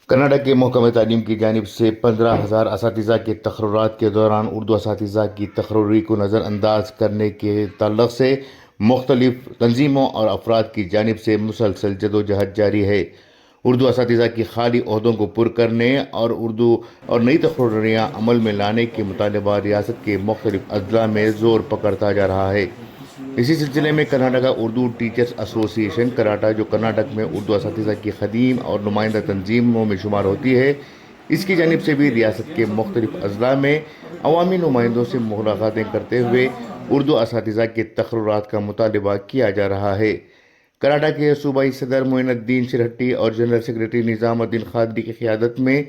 कर्नाटक के महकमे तालीम की जानिब से 15,000 असातिज़ा के तकर्रुरात के दौरान उर्दू असातिज़ा की तकर्री को नज़र अंदाज करने के ताल्लुक़ से मुख्तलिफ तंजीमों और अफराद की जानिब से मुसलसल जदोजहद जारी है। उर्दू असातिज़ा की खाली ओहदों को पुर करने और उर्दू और नई तकर्रियाँ अमल में लाने के मुतालबा रियासत के मुख्तलिफ अजला में ज़ोर पकड़ता जा रहा है। इसी सिलसिले में Karnataka Urdu teachers association karate, जो कर्नाटक में उर्दू असातिज़ा की ख़दीम और नुमाइंदा तंजीमों में शुमार होती है, इसकी जानिब से भी रियासत के मुख्तलिफ अजला में अवामी नुमाइंदों से मुलाकातें करते हुए उर्दू असातिज़ा के तकर्रुरात का मुतालबा किया जा रहा है। कराटा के सूबाई सदर मोइनुद्दीन शिरहट्टी और जनरल सेक्रेटरी निज़ामुद्दीन खादरी की क़ियादत में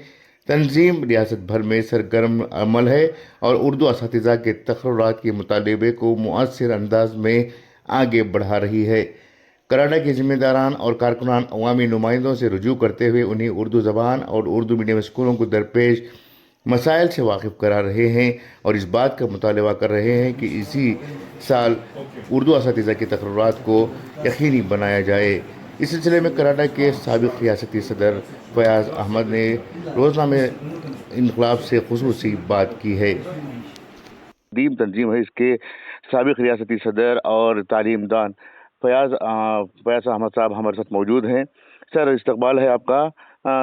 तंजीम रियासत भर में सरगर्म अमल है और उर्दू असातिज़ा के तकर्रुरात के मुतालबे को मुअस्सिर अंदाज में आगे बढ़ा रही है। कराटा के ज़िम्मेदारान और कारकुनान अवामी नुमाइंदों से रुजू करते हुए उन्हें उर्दू ज़बान और उर्दू मीडियम स्कूलों को दरपेश मसाइल से वाकिफ़ करा रहे हैं और इस बात का मुतालबा कर रहे हैं कि इसी साल उर्दू असातिज़ा के तकर्रुरात को यकीनी बनाया जाए। इस सिलसिले में कराटा के साबिक़ रियासती सदर फयाज़ अहमद ने रोज़नामे इनकलाब से ख़ुसूसी बात की है। दीम तंजीम है, इसके साबिक़ रियासती सदर और तालीमदान फयाज़ अहमद साहब हमारे साथ मौजूद हैं। सर, इस्तकबाल है आपका।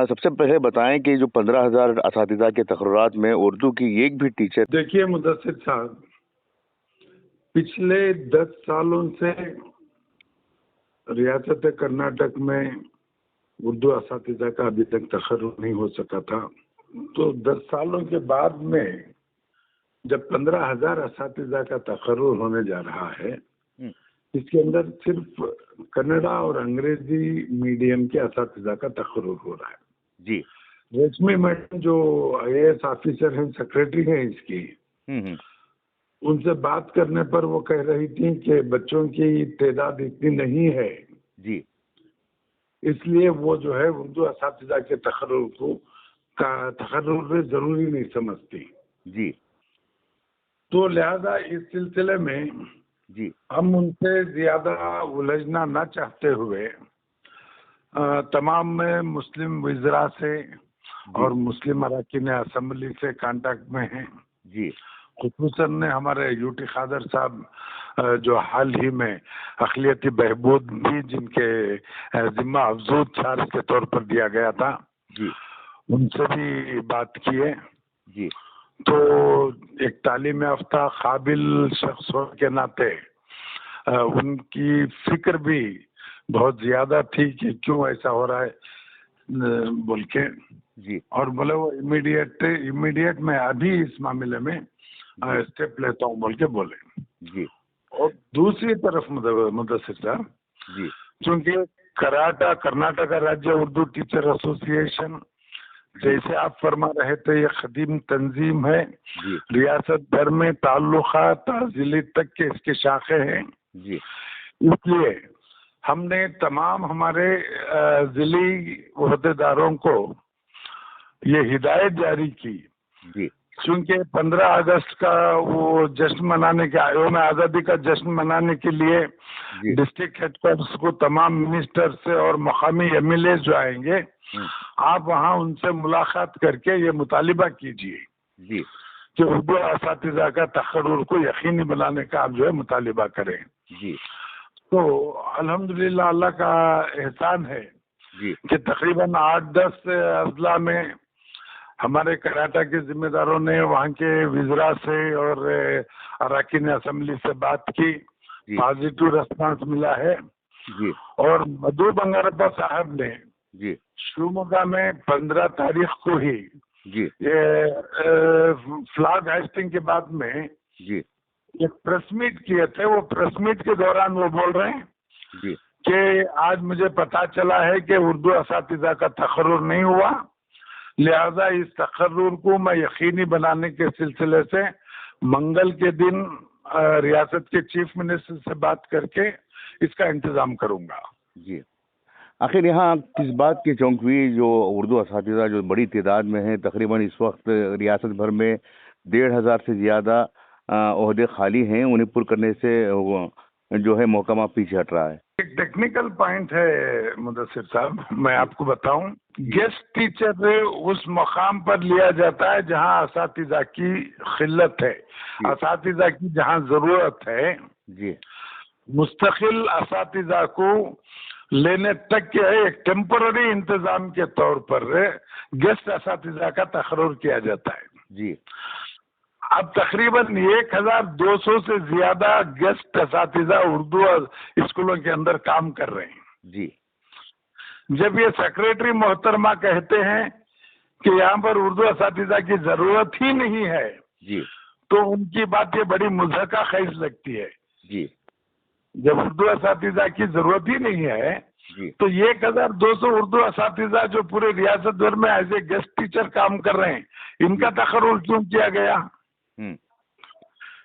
सबसे पहले बताएं कि जो 15,000 असातिज़ा के तकर्रुरात में उर्दू की एक भी टीचर। देखिए मुदस्सिर साहब, पिछले 10 सालों से रियासत कर्नाटक में उर्दू असातिज़ा का अभी तक तकर्रुर नहीं हो सका था। तो 10 सालों के बाद में जब 15,000 असातिज़ा का तकर्रुर होने जा रहा है, इसके अंदर सिर्फ कन्नड़ा और अंग्रेजी मीडियम के असातिज़ा का तकर्रुर हो रहा है। जी। रेशमी मैडम जो IAS ऑफिसर हैं, सेक्रेटरी हैं इसकी, उनसे बात करने पर वो कह रही थी कि बच्चों की तादाद इतनी नहीं है जी, इसलिए वो जो है उर्दू असातिज़ा के तकर्रुर को तकर्रुर जरूरी नहीं समझती जी। तो लिहाजा इस सिलसिले में जी, हम उनसे ज्यादा उलझना न चाहते हुए तमाम मुस्लिम वज़रा से और मुस्लिम अरकान असम्बली से कांटेक्ट में हैं। जी, खुसूसन ने हमारे यूटी खादर साहब जो हाल ही में अक़लियती बहबूद भी जिनके जिम्मा अफजूद चार्ज के तौर पर दिया गया था, जी, उनसे भी बात की है। जी। तो एक तालीम याफ्ता काबिल शख्स होने के नाते उनकी फिक्र भी बहुत ज्यादा थी कि क्यों ऐसा हो रहा है बोल के। जी, और बोले वो इमीडिएट मैं अभी इस मामले में स्टेप लेता हूँ बोल के बोले। जी, और दूसरी तरफ मुदस्सिर साहब, जी, चूंकि कर्नाटक राज्य उर्दू टीचर एसोसिएशन, जैसे आप फरमा रहे थे, ये खदीम तंजीम है, रियासत भर में ताल्लुकात जिले तक के इसके शाखे हैं। जी, इसलिए हमने तमाम हमारे जिली ओहदेदारों को ये हिदायत जारी की, जी, क्योंकि 15 अगस्त का वो जश्न मनाने के, यौम आज़ादी का जश्न मनाने के लिए डिस्ट्रिक्ट हेडक्वार्टर्स को तमाम मिनिस्टर से और मकामी MLA जो आएंगे, आप वहाँ उनसे मुलाकात करके ये मुतालिबा कीजिए जी, कि उर्दू असातिज़ा का तकर्रुर को यकीनी बनाने का आप जो है मुतालिबा करें। जी। तो अल्हम्दुलिल्लाह अल्लाह का एहसान है जी, कि तकरीबन 8-10 अजला में हमारे कराटा के जिम्मेदारों ने वहाँ के वज़रा से और अरकान असम्बली से बात की, पॉजिटिव रेस्पॉन्स मिला है। जी, और मधु बंगारप्पा साहब ने जी, शिवमोगा में 15 तारीख को ही जी, ये फ्लैग हाइस्टिंग के बाद में जी, एक प्रेस मीट किए थे। वो प्रेस मीट के दौरान वो बोल रहे हैं जी, कि आज मुझे पता चला है कि उर्दू असातिज़ा का तकर्रुर नहीं हुआ, लिहाजा इस तकर्रुर को मैं यकीनी बनाने के सिलसिले से मंगल के दिन रियासत के चीफ मिनिस्टर से बात करके इसका इंतजाम करूंगा। जी। आखिर यहाँ किस बात की चौंक हुई, जो उर्दू असातिज़ा जो बड़ी तादाद में है, तकरीबन इस वक्त रियासत भर में 1,500 से ज़्यादा ओहदे खाली हैं, उन्हें पुर करने से जो है महकमा पीछे हट रहा है? एक टेक्निकल पॉइंट है मुदस्सिर साहब, मैं आपको बताऊं, गेस्ट टीचर उस मकाम पर लिया जाता है जहां असातिज़ा की खिल्लत है, असातिज़ा की जहां जरूरत है। जी मुस्तकिल असातिज़ा को लेने तक के एक टेम्पररी इंतजाम के तौर पर गेस्ट असातिज़ा का तकर्रुर किया जाता है। जी अब तकरीबन 1200 से ज्यादा गेस्ट असातिज़ा उर्दू स्कूलों के अंदर काम कर रहे हैं। जी जब ये सेक्रेटरी मोहतरमा कहते हैं कि यहाँ पर उर्दू असातिज़ा की जरूरत ही नहीं है, जी तो उनकी बात ये बड़ी मुज़हका खैज लगती है। जी जब उर्दू असातिज़ा की जरूरत ही नहीं है, जी तो 1200 उर्दू असातिज़ा जो पूरे रियासत भर में एज ए गेस्ट टीचर काम कर रहे हैं, इनका तकर्रुर क्यों किया गया?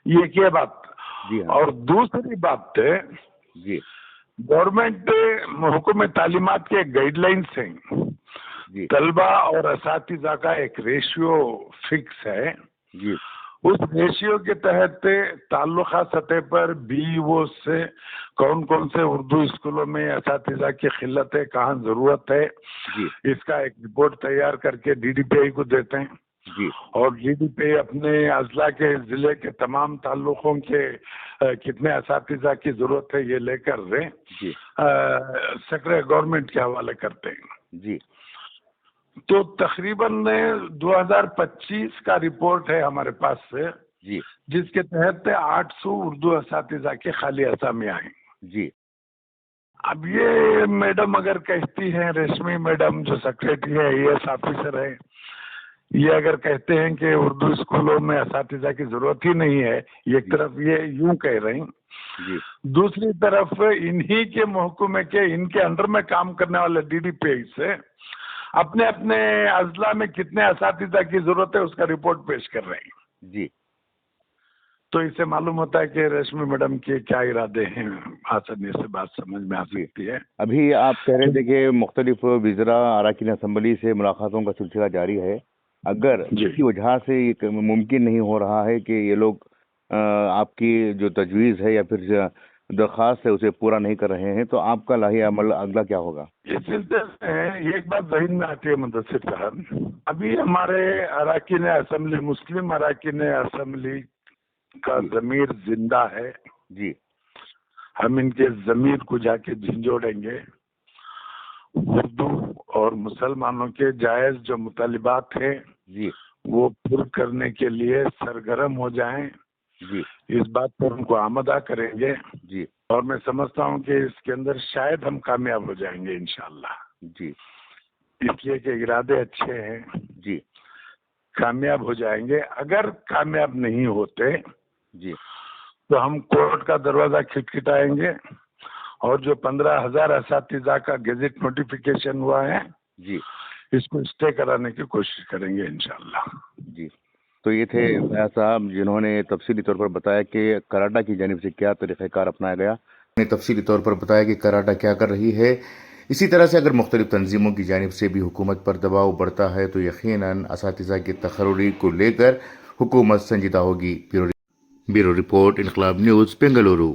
ये क्या बात। जी हाँ। और दूसरी बात है, जी गवर्नमेंट हुकूम तालीमात के गाइडलाइंस हैं, जी तलबा और असातिज़ा का एक रेशियो फिक्स है। जी उस रेशियो के तहत ताल्लुका सतह पर बीईओ से कौन कौन से उर्दू स्कूलों में असातिज़ा की खिल्लत है, कहाँ जरूरत है, जी इसका एक रिपोर्ट तैयार करके डीडीपीआई को देते हैं, जी और डीडीपीआई अपने अजला के जिले के तमाम ताल्लुकों के कितने असातिज़ा की जरूरत है ये लेकर जी सेक्रेटरी गवर्नमेंट के हवाले करते हैं। जी तो तकरीबन 2025 का रिपोर्ट है हमारे पास से, जी जिसके तहत 800 उर्दू असातिज़ा के खाली असामियाँ हैं। जी अब ये मैडम अगर कहती हैं, रेशमी मैडम जो सेक्रेटरी है, आईएएस ऑफिसर है, ये अगर कहते हैं कि उर्दू स्कूलों में असातिज़ा की जरूरत ही नहीं है, एक तरफ ये यूं कह रही, जी दूसरी तरफ इन्हीं के महकमे के, इनके अंडर में काम करने वाले डीडीपीआई से अपने अपने अजला में कितने असातिज़ा की जरूरत है उसका रिपोर्ट पेश कर रहे हैं। जी तो इससे मालूम होता है कि रेशमी मैडम के क्या इरादे हैं, आसानी से बात समझ में आ सकती है। अभी आप कह रहे थे कि मुख्तलिफ वज़रा अरकान असम्बली से मुलाकातों का सिलसिला जारी है। अगर जी। किसी वजह से ये मुमकिन नहीं हो रहा है कि ये लोग आपकी जो तजवीज़ है या फिर दरख्वास्त है उसे पूरा नहीं कर रहे हैं, तो आपका लाही अमल अगला क्या होगा? इस सिलसिले में एक बात ज़हन में आती है मुदस्सिर साहब, अभी हमारे अरकान असम्बली, मुस्लिम अरकान असम्बली का ज़मीर जिंदा है। जी हम इनके ज़मीर को जाके झंझोड़ेंगे, उर्दू और मुसलमानों के जायज़ जो मुतालिबात हैं जी वो पूर्ण करने के लिए सरगर्म हो जाएं, जी इस बात पर उनको आमदा करेंगे, जी और मैं समझता हूं कि इसके अंदर शायद हम कामयाब हो जाएंगे इंशाअल्लाह। जी इसलिए कि इरादे अच्छे हैं, जी कामयाब हो जाएंगे। अगर कामयाब नहीं होते जी तो हम कोर्ट का दरवाजा खटखटाएंगे, और जो 15,000 असातिज़ा का गेजेट नोटिफिकेशन हुआ है जी इसको स्टे कराने की कोशिश करेंगे इंशाअल्लाह। जी तो ये थे फयाज साहब जिन्होंने तफसीली तौर पर बताया कि कराटा की जानिब से क्या तरीक़ाकार अपनाया गया। उन्होंने तफसीली तौर पर बताया कि कराटा क्या कर रही है। इसी तरह से अगर मुख्तलिफ तंजीमों की जानिब से भी हुकूमत पर दबाव बढ़ता है तो यकीनन असातिज़ा की तकर्रुरी को लेकर हुकूमत संजीदा होगी। ब्यूरो रिपोर्ट, इनकलाब न्यूज़, बेंगलुरु।